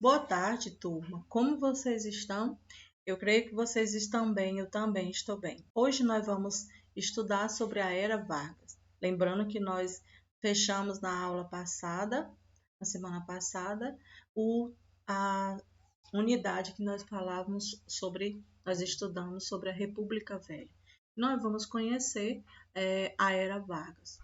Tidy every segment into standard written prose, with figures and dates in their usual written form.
Boa tarde, turma. Como vocês estão? Eu creio que vocês estão bem, eu também estou bem. Hoje nós vamos estudar sobre a Era Vargas. Lembrando que nós fechamos na aula passada, na semana passada, a unidade que nós falávamos sobre, nós estudamos sobre a República Velha. Nós vamos conhecer a Era Vargas.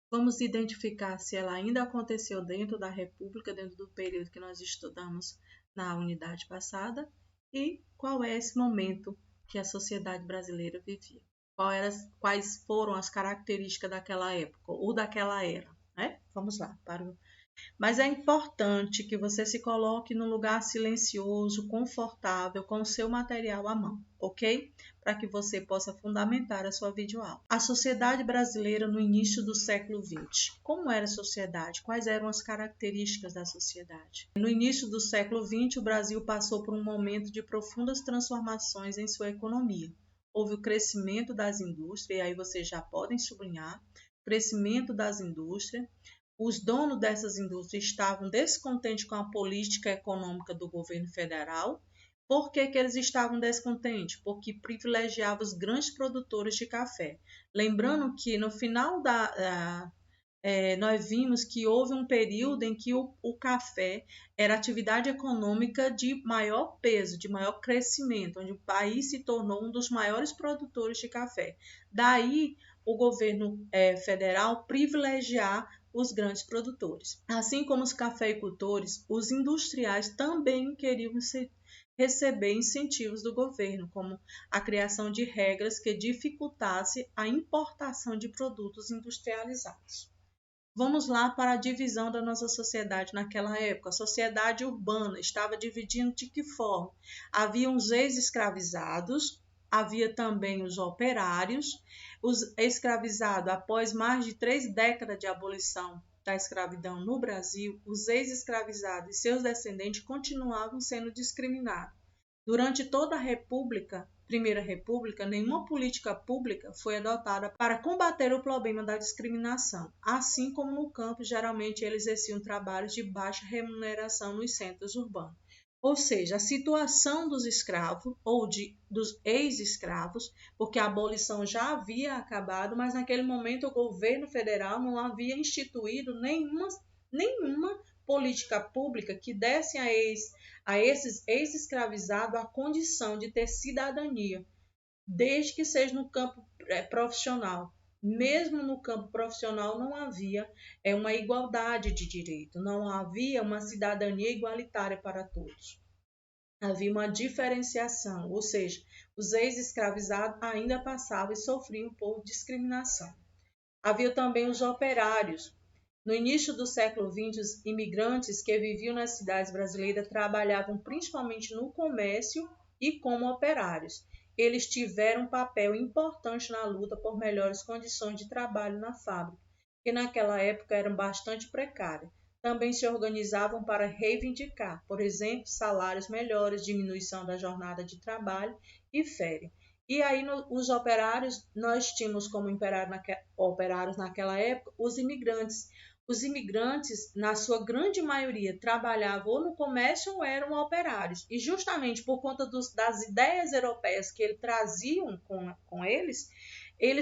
Vamos identificar se ela ainda aconteceu dentro da República, dentro do período que nós estudamos na unidade passada, e qual é esse momento que a sociedade brasileira vivia. Quais foram as características daquela época ou daquela era, né? Vamos lá, mas é importante que você se coloque num lugar silencioso, confortável, com o seu material à mão, ok? Para que você possa fundamentar a sua videoaula. A sociedade brasileira no início do século XX. Como era a sociedade? Quais eram as características da sociedade? No início do século XX, o Brasil passou por um momento de profundas transformações em sua economia. Houve o crescimento das indústrias, e aí vocês já podem sublinhar, crescimento das indústrias. Os donos dessas indústrias estavam descontentes com a política econômica do governo federal. Por que eles estavam descontentes? Porque privilegiava os grandes produtores de café. Lembrando que no final nós vimos que houve um período em que o café era a atividade econômica de maior peso, de maior crescimento, onde o país se tornou um dos maiores produtores de café. Daí o governo federal privilegiar os grandes produtores. Assim como os cafeicultores, os industriais também queriam receber incentivos do governo, como a criação de regras que dificultasse a importação de produtos industrializados. Vamos lá para a divisão da nossa sociedade naquela época. A sociedade urbana estava dividindo de que forma? Havia os ex-escravizados, havia também os operários. Os escravizados, após mais de 3 décadas de abolição da escravidão no Brasil, os ex-escravizados e seus descendentes continuavam sendo discriminados. Durante toda a Primeira República, nenhuma política pública foi adotada para combater o problema da discriminação. Assim como no campo, geralmente eles exerciam trabalhos de baixa remuneração nos centros urbanos. Ou seja, a situação dos escravos ou dos ex-escravos, porque a abolição já havia acabado, mas naquele momento o governo federal não havia instituído nenhuma política pública que desse a esses ex-escravizados a condição de ter cidadania, desde que seja no campo profissional. Mesmo no campo profissional não havia uma igualdade de direito, não havia uma cidadania igualitária para todos. Havia uma diferenciação, ou seja, os ex-escravizados ainda passavam e sofriam por discriminação. Havia também os operários. No início do século XX, os imigrantes que viviam nas cidades brasileiras trabalhavam principalmente no comércio e como operários. Eles tiveram um papel importante na luta por melhores condições de trabalho na fábrica, que naquela época eram bastante precárias. Também se organizavam para reivindicar, por exemplo, salários melhores, diminuição da jornada de trabalho e férias. E aí, os operários, nós tínhamos como operários naquela época os imigrantes. Os imigrantes, na sua grande maioria, trabalhavam ou no comércio ou eram operários. E justamente por conta das ideias europeias que eles traziam com eles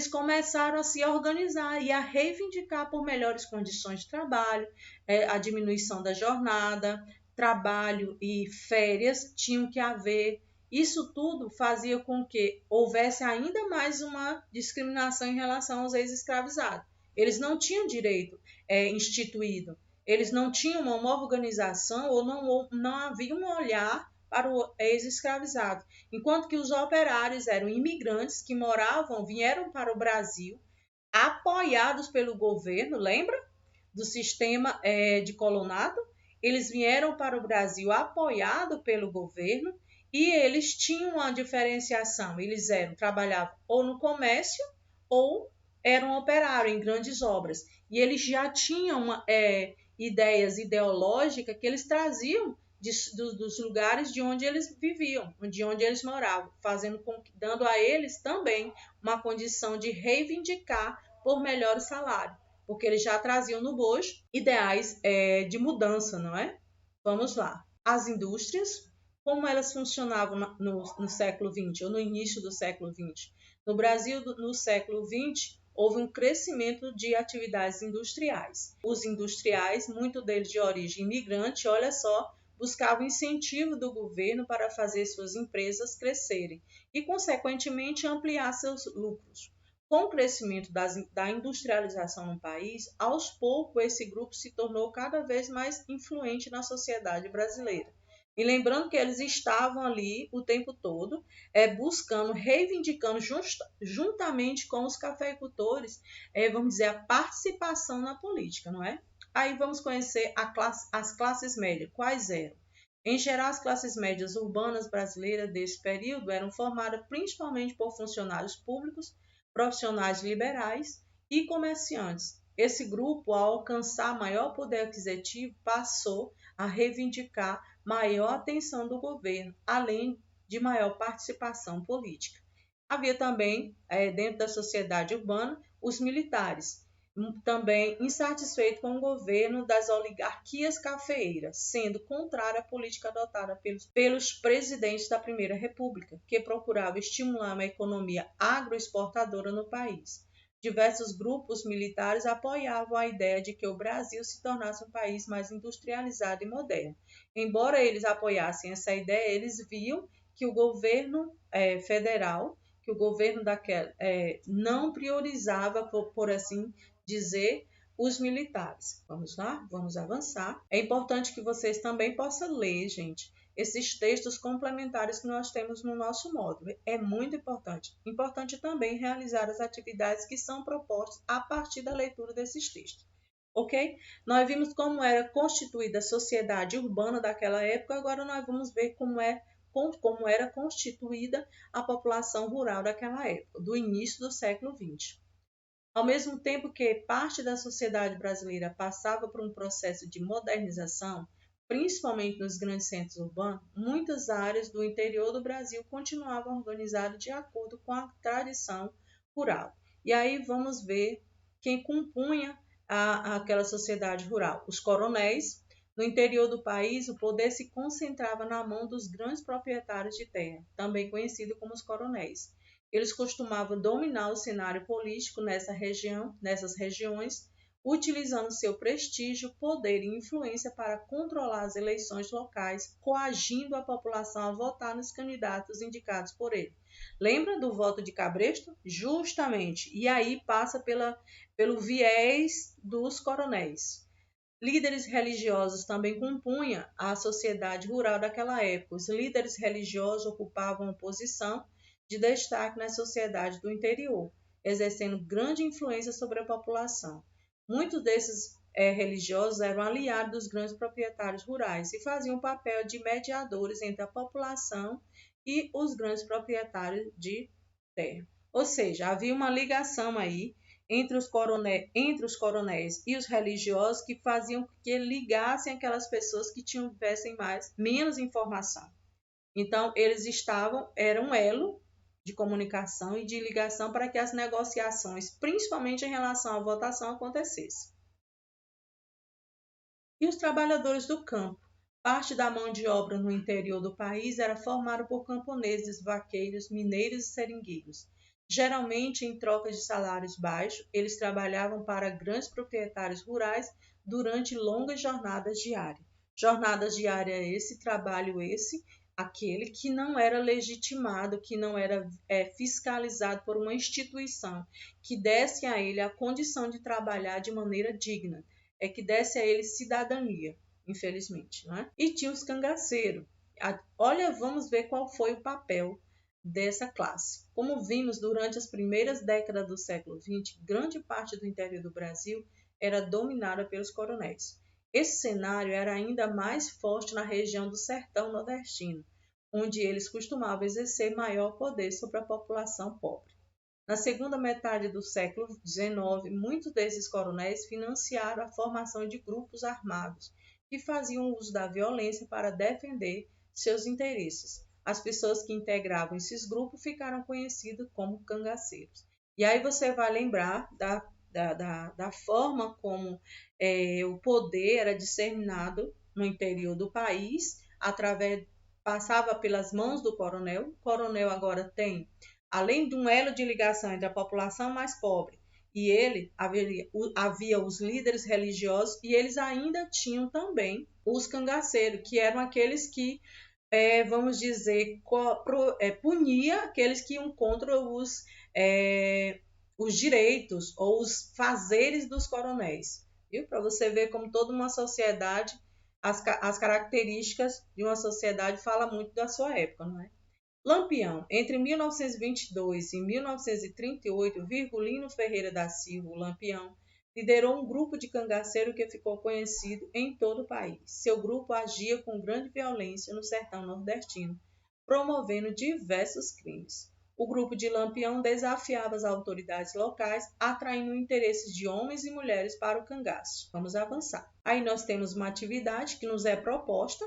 começaram a se organizar e a reivindicar por melhores condições de trabalho, a diminuição da jornada, trabalho e férias tinham que haver. Isso tudo fazia com que houvesse ainda mais uma discriminação em relação aos ex-escravizados. Eles não tinham direito instituído, eles não tinham uma organização ou não havia um olhar para o ex-escravizado. Enquanto que os operários eram imigrantes que vieram para o Brasil, apoiados pelo governo, lembra? Do sistema de colonado. Eles vieram para o Brasil apoiados pelo governo e eles tinham uma diferenciação. Eles trabalhavam ou no comércio ou eram operários em grandes obras. E eles já tinham ideias ideológicas que eles traziam dos lugares de onde eles viviam, de onde eles moravam, dando a eles também uma condição de reivindicar por melhor salário, porque eles já traziam no bojo ideais de mudança, não é? Vamos lá. as indústrias, como elas funcionavam no século XX ou no início do século XX. No Brasil, no século XX, houve um crescimento de atividades industriais. Os industriais, muitos deles de origem imigrante, olha só, buscavam incentivo do governo para fazer suas empresas crescerem e, consequentemente, ampliar seus lucros. Com o crescimento da industrialização no país, aos poucos esse grupo se tornou cada vez mais influente na sociedade brasileira. E lembrando que eles estavam ali o tempo todo, buscando, reivindicando juntamente com os cafeicultores, vamos dizer, a participação na política, não é? Aí vamos conhecer as classes médias. Quais eram? Em geral, as classes médias urbanas brasileiras desse período eram formadas principalmente por funcionários públicos, profissionais liberais e comerciantes. Esse grupo, ao alcançar maior poder aquisitivo, passou a reivindicar maior atenção do governo, além de maior participação política. Havia também, dentro da sociedade urbana, os militares, também insatisfeitos com o governo das oligarquias cafeeiras, sendo contrária à política adotada pelos presidentes da Primeira República, que procuravam estimular uma economia agroexportadora no país. Diversos grupos militares apoiavam a ideia de que o Brasil se tornasse um país mais industrializado e moderno. Embora eles apoiassem essa ideia, eles viam que o governo federal, que o governo não priorizava, por assim dizer, os militares. Vamos lá? Vamos avançar. É importante que vocês também possam ler, gente, esses textos complementares que nós temos no nosso módulo. É muito importante. Importante também realizar as atividades que são propostas a partir da leitura desses textos. Ok? Nós vimos como era constituída a sociedade urbana daquela época, agora nós vamos ver como era constituída a população rural daquela época, do início do século XX. Ao mesmo tempo que parte da sociedade brasileira passava por um processo de modernização, principalmente nos grandes centros urbanos, muitas áreas do interior do Brasil continuavam organizadas de acordo com a tradição rural. E aí vamos ver quem compunha aquela sociedade rural. Os coronéis. No interior do país, o poder se concentrava na mão dos grandes proprietários de terra, também conhecidos como os coronéis. Eles costumavam dominar o cenário político nessas regiões, utilizando seu prestígio, poder e influência para controlar as eleições locais, coagindo a população a votar nos candidatos indicados por ele. Lembra do voto de Cabresto? Justamente. E aí passa pelo viés dos coronéis. Líderes religiosos também compunham a sociedade rural daquela época. Os líderes religiosos ocupavam uma posição de destaque na sociedade do interior, exercendo grande influência sobre a população. Muitos desses religiosos eram aliados dos grandes proprietários rurais e faziam o papel de mediadores entre a população e os grandes proprietários de terra. Ou seja, havia uma ligação aí entre os coronéis e os religiosos que faziam que ligassem aquelas pessoas que tivessem menos informação. Então, eles eram um elo de comunicação e de ligação para que as negociações, principalmente em relação à votação, acontecessem. E os trabalhadores do campo? Parte da mão de obra no interior do país era formada por camponeses, vaqueiros, mineiros e seringueiros. Geralmente, em troca de salários baixos, eles trabalhavam para grandes proprietários rurais durante longas jornadas diárias. Jornadas diárias, aquele que não era legitimado, que não era fiscalizado por uma instituição que desse a ele a condição de trabalhar de maneira digna, que desse a ele cidadania, infelizmente. Né? E tinha os cangaceiros. Olha, vamos ver qual foi o papel dessa classe. Como vimos durante as primeiras décadas do século XX, grande parte do interior do Brasil era dominada pelos coronéis. Esse cenário era ainda mais forte na região do sertão nordestino, onde eles costumavam exercer maior poder sobre a população pobre. Na segunda metade do século XIX, muitos desses coronéis financiaram a formação de grupos armados que faziam uso da violência para defender seus interesses. As pessoas que integravam esses grupos ficaram conhecidas como cangaceiros. E aí você vai lembrar da forma como o poder era disseminado no interior do país, passava pelas mãos do coronel. O coronel agora tem, além de um elo de ligação entre a população mais pobre e ele, havia os líderes religiosos e eles ainda tinham também os cangaceiros, que eram aqueles que, vamos dizer, punia aqueles que iam contra os direitos ou os fazeres dos coronéis. Para você ver como toda uma sociedade, as características de uma sociedade fala muito da sua época, não é? Lampião, entre 1922 e 1938, Virgulino Ferreira da Silva, o Lampião, liderou um grupo de cangaceiro que ficou conhecido em todo o país. Seu grupo agia com grande violência no sertão nordestino, promovendo diversos crimes. O grupo de Lampião desafiava as autoridades locais, atraindo interesses de homens e mulheres para o cangaço. Vamos avançar. Aí nós temos uma atividade que nos é proposta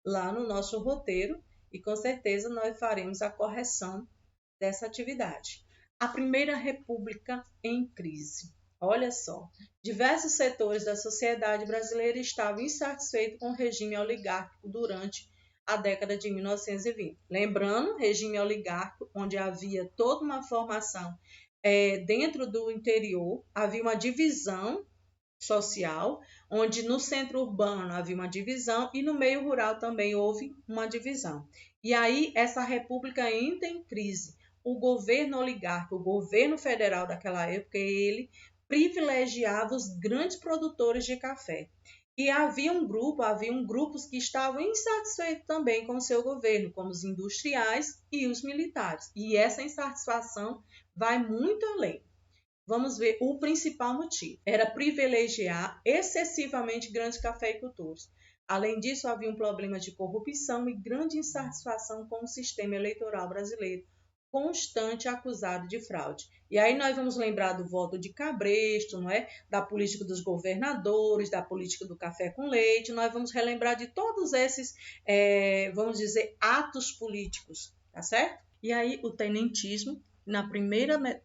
lá no nosso roteiro, e com certeza nós faremos a correção dessa atividade. A Primeira República em crise. Olha só, diversos setores da sociedade brasileira estavam insatisfeitos com o regime oligárquico durante a década de 1920. Lembrando, regime oligárquico, onde havia toda uma formação dentro do interior, havia uma divisão social, onde no centro urbano havia uma divisão e no meio rural também houve uma divisão. E aí essa república entra em crise. O governo oligárquico, o governo federal daquela época, ele privilegiava os grandes produtores de café. E haviam grupos que estavam insatisfeitos também com o seu governo, como os industriais e os militares. E essa insatisfação vai muito além. Vamos ver o principal motivo. Era privilegiar excessivamente grandes cafeicultores. Além disso, havia um problema de corrupção e grande insatisfação com o sistema eleitoral brasileiro, constante acusado de fraude. E aí nós vamos lembrar do voto de Cabresto, não é? Da política dos governadores, da política do café com leite. Nós vamos relembrar de todos esses, vamos dizer, atos políticos, tá certo? E aí o tenentismo, na primeira metade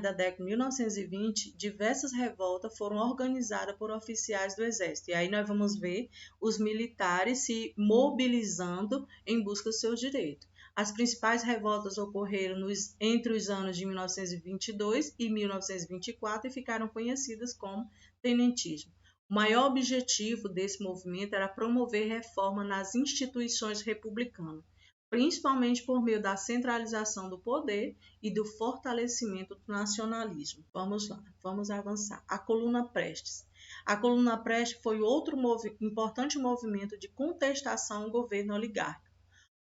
da década de 1920, diversas revoltas foram organizadas por oficiais do Exército. E aí nós vamos ver os militares se mobilizando em busca dos seus direitos. As principais revoltas ocorreram entre os anos de 1922 e 1924 e ficaram conhecidas como tenentismo. O maior objetivo desse movimento era promover reforma nas instituições republicanas, principalmente por meio da centralização do poder e do fortalecimento do nacionalismo. Vamos lá, vamos avançar. A Coluna Prestes. A Coluna Prestes foi outro importante movimento de contestação ao governo oligárquico.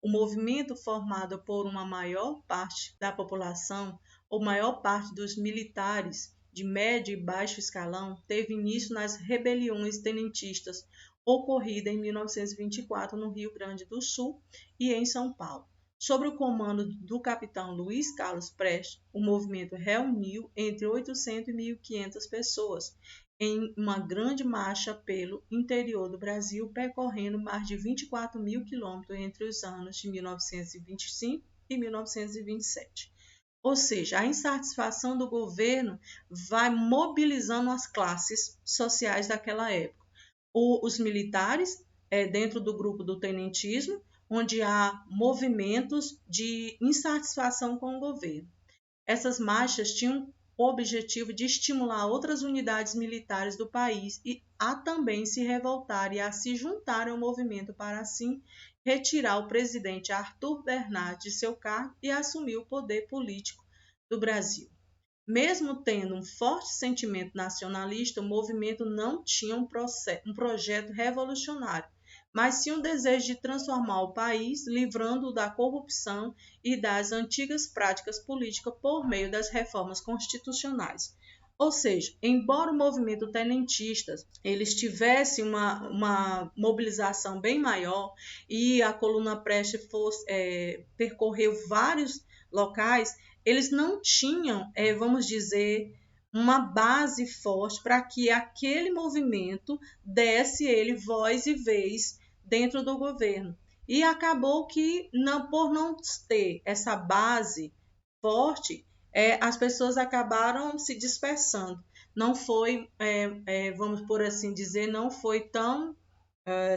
O movimento, formado por uma maior parte da população, ou maior parte dos militares de médio e baixo escalão, teve início nas rebeliões tenentistas ocorridas em 1924 no Rio Grande do Sul e em São Paulo. Sob o comando do capitão Luiz Carlos Prestes, o movimento reuniu entre 800 e 1.500 pessoas em uma grande marcha pelo interior do Brasil, percorrendo mais de 24 mil quilômetros entre os anos de 1925 e 1927. Ou seja, a insatisfação do governo vai mobilizando as classes sociais daquela época. Os militares, dentro do grupo do tenentismo, onde há movimentos de insatisfação com o governo. Essas marchas tinham o objetivo de estimular outras unidades militares do país a também se revoltarem e a se juntarem ao movimento para, assim, retirar o presidente Arthur Bernardes de seu cargo e assumir o poder político do Brasil. Mesmo tendo um forte sentimento nacionalista, o movimento não tinha um projeto revolucionário, mas sim um desejo de transformar o país, livrando-o da corrupção e das antigas práticas políticas por meio das reformas constitucionais. Ou seja, embora o movimento tenentista eles tivesse uma mobilização bem maior e a Coluna Prestes percorreu vários locais, eles não tinham, vamos dizer, uma base forte para que aquele movimento desse ele voz e vez dentro do governo. E acabou que, por não ter essa base forte, as pessoas acabaram se dispersando. Não foi, vamos por assim dizer, não foi tão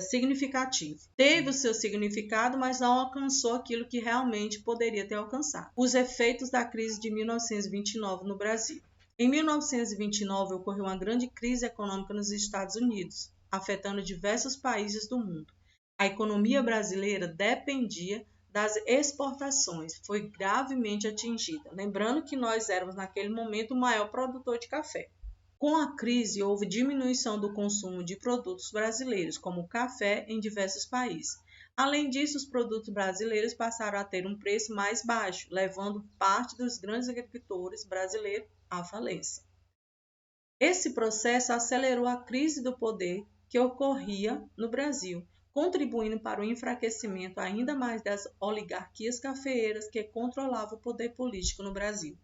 significativo. Teve o seu significado, mas não alcançou aquilo que realmente poderia ter alcançado. Os efeitos da crise de 1929 no Brasil. Em 1929, ocorreu uma grande crise econômica nos Estados Unidos, afetando diversos países do mundo. A economia brasileira dependia das exportações, foi gravemente atingida. Lembrando que nós éramos, naquele momento, o maior produtor de café. Com a crise, houve diminuição do consumo de produtos brasileiros, como o café, em diversos países. Além disso, os produtos brasileiros passaram a ter um preço mais baixo, levando parte dos grandes agricultores brasileiros à falência. Esse processo acelerou a crise do poder que ocorria no Brasil, contribuindo para o enfraquecimento ainda mais das oligarquias cafeeiras que controlavam o poder político no Brasil.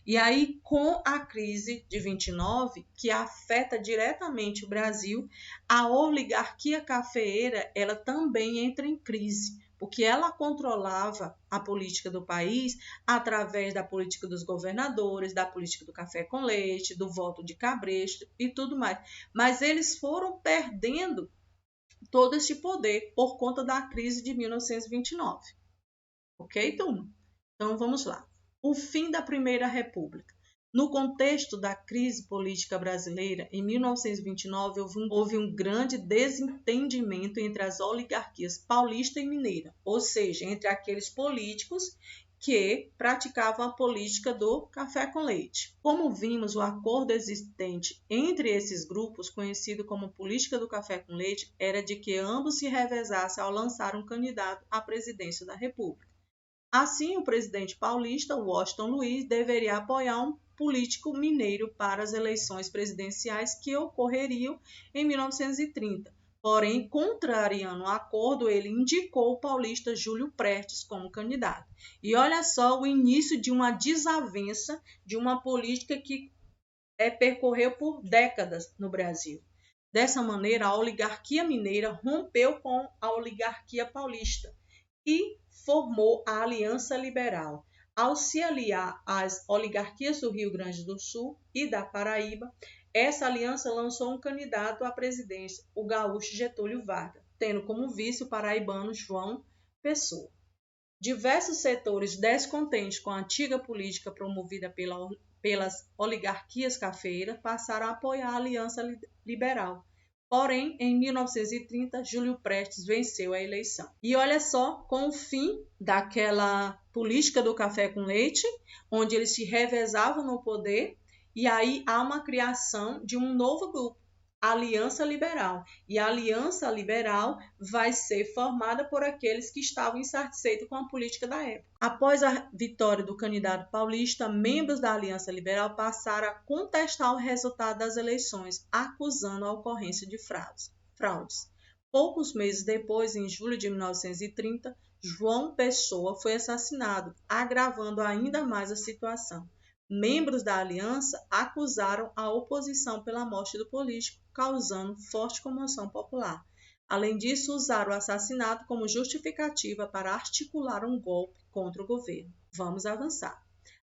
E aí, com a crise de 29, que afeta diretamente o Brasil, a oligarquia cafeeira ela também entra em crise, porque ela controlava a política do país através da política dos governadores, da política do café com leite, do voto de cabresto e tudo mais. Mas eles foram perdendo todo esse poder por conta da crise de 1929. Ok, turma? Então vamos lá. O fim da Primeira República. No contexto da crise política brasileira, em 1929, houve um grande desentendimento entre as oligarquias paulista e mineira, ou seja, entre aqueles políticos que praticavam a política do café com leite. Como vimos, o acordo existente entre esses grupos, conhecido como política do café com leite, era de que ambos se revezassem ao lançar um candidato à presidência da República. Assim, o presidente paulista, Washington Luiz, deveria apoiar um político mineiro para as eleições presidenciais que ocorreriam em 1930. Porém, contrariando o acordo, ele indicou o paulista Júlio Prestes como candidato. E olha só o início de uma desavença de uma política que percorreu por décadas no Brasil. Dessa maneira, a oligarquia mineira rompeu com a oligarquia paulista e formou a Aliança Liberal. Ao se aliar às oligarquias do Rio Grande do Sul e da Paraíba, essa aliança lançou um candidato à presidência, o gaúcho Getúlio Vargas, tendo como vice o paraibano João Pessoa. Diversos setores descontentes com a antiga política promovida pelas oligarquias cafeeiras passaram a apoiar a Aliança Liberal. Porém, em 1930, Júlio Prestes venceu a eleição. E olha só, com o fim daquela política do café com leite, onde eles se revezavam no poder, e aí há uma criação de um novo grupo, a Aliança Liberal. E a Aliança Liberal vai ser formada por aqueles que estavam insatisfeitos com a política da época. Após a vitória do candidato paulista, membros da Aliança Liberal passaram a contestar o resultado das eleições, acusando a ocorrência de fraudes. Poucos meses depois, em julho de 1930, João Pessoa foi assassinado, agravando ainda mais a situação. Membros da aliança acusaram a oposição pela morte do político, causando forte comoção popular. Além disso, usaram o assassinato como justificativa para articular um golpe contra o governo. Vamos avançar.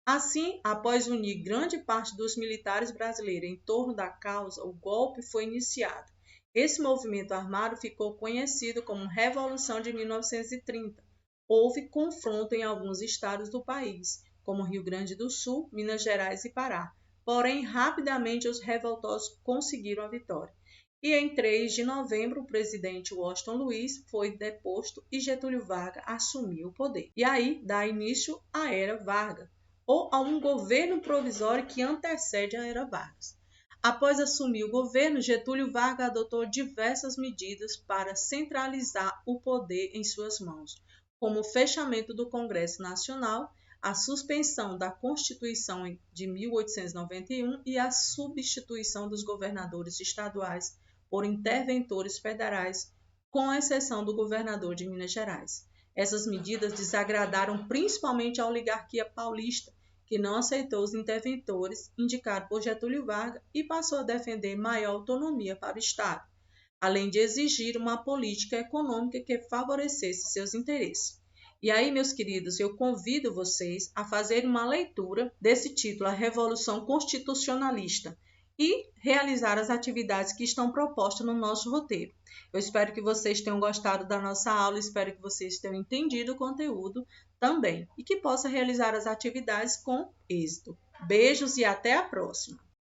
Assim, após unir grande parte dos militares brasileiros em torno da causa, o golpe foi iniciado. Esse movimento armado ficou conhecido como Revolução de 1930. Houve confronto em alguns estados do país, como Rio Grande do Sul, Minas Gerais e Pará. Porém, rapidamente os revoltosos conseguiram a vitória. E em 3 de novembro, o presidente Washington Luiz foi deposto e Getúlio Vargas assumiu o poder. E aí dá início à Era Vargas, ou a um governo provisório que antecede a Era Vargas. Após assumir o governo, Getúlio Vargas adotou diversas medidas para centralizar o poder em suas mãos, como o fechamento do Congresso Nacional, a suspensão da Constituição de 1891 e a substituição dos governadores estaduais por interventores federais, com exceção do governador de Minas Gerais. Essas medidas desagradaram principalmente a oligarquia paulista, que não aceitou os interventores indicados por Getúlio Vargas e passou a defender maior autonomia para o Estado, além de exigir uma política econômica que favorecesse seus interesses. E aí, meus queridos, eu convido vocês a fazer uma leitura desse título, A Revolução Constitucionalista. e realizar as atividades que estão propostas no nosso roteiro. Eu espero que vocês tenham gostado da nossa aula, espero que vocês tenham entendido o conteúdo também e que possam realizar as atividades com êxito. Beijos e até a próxima!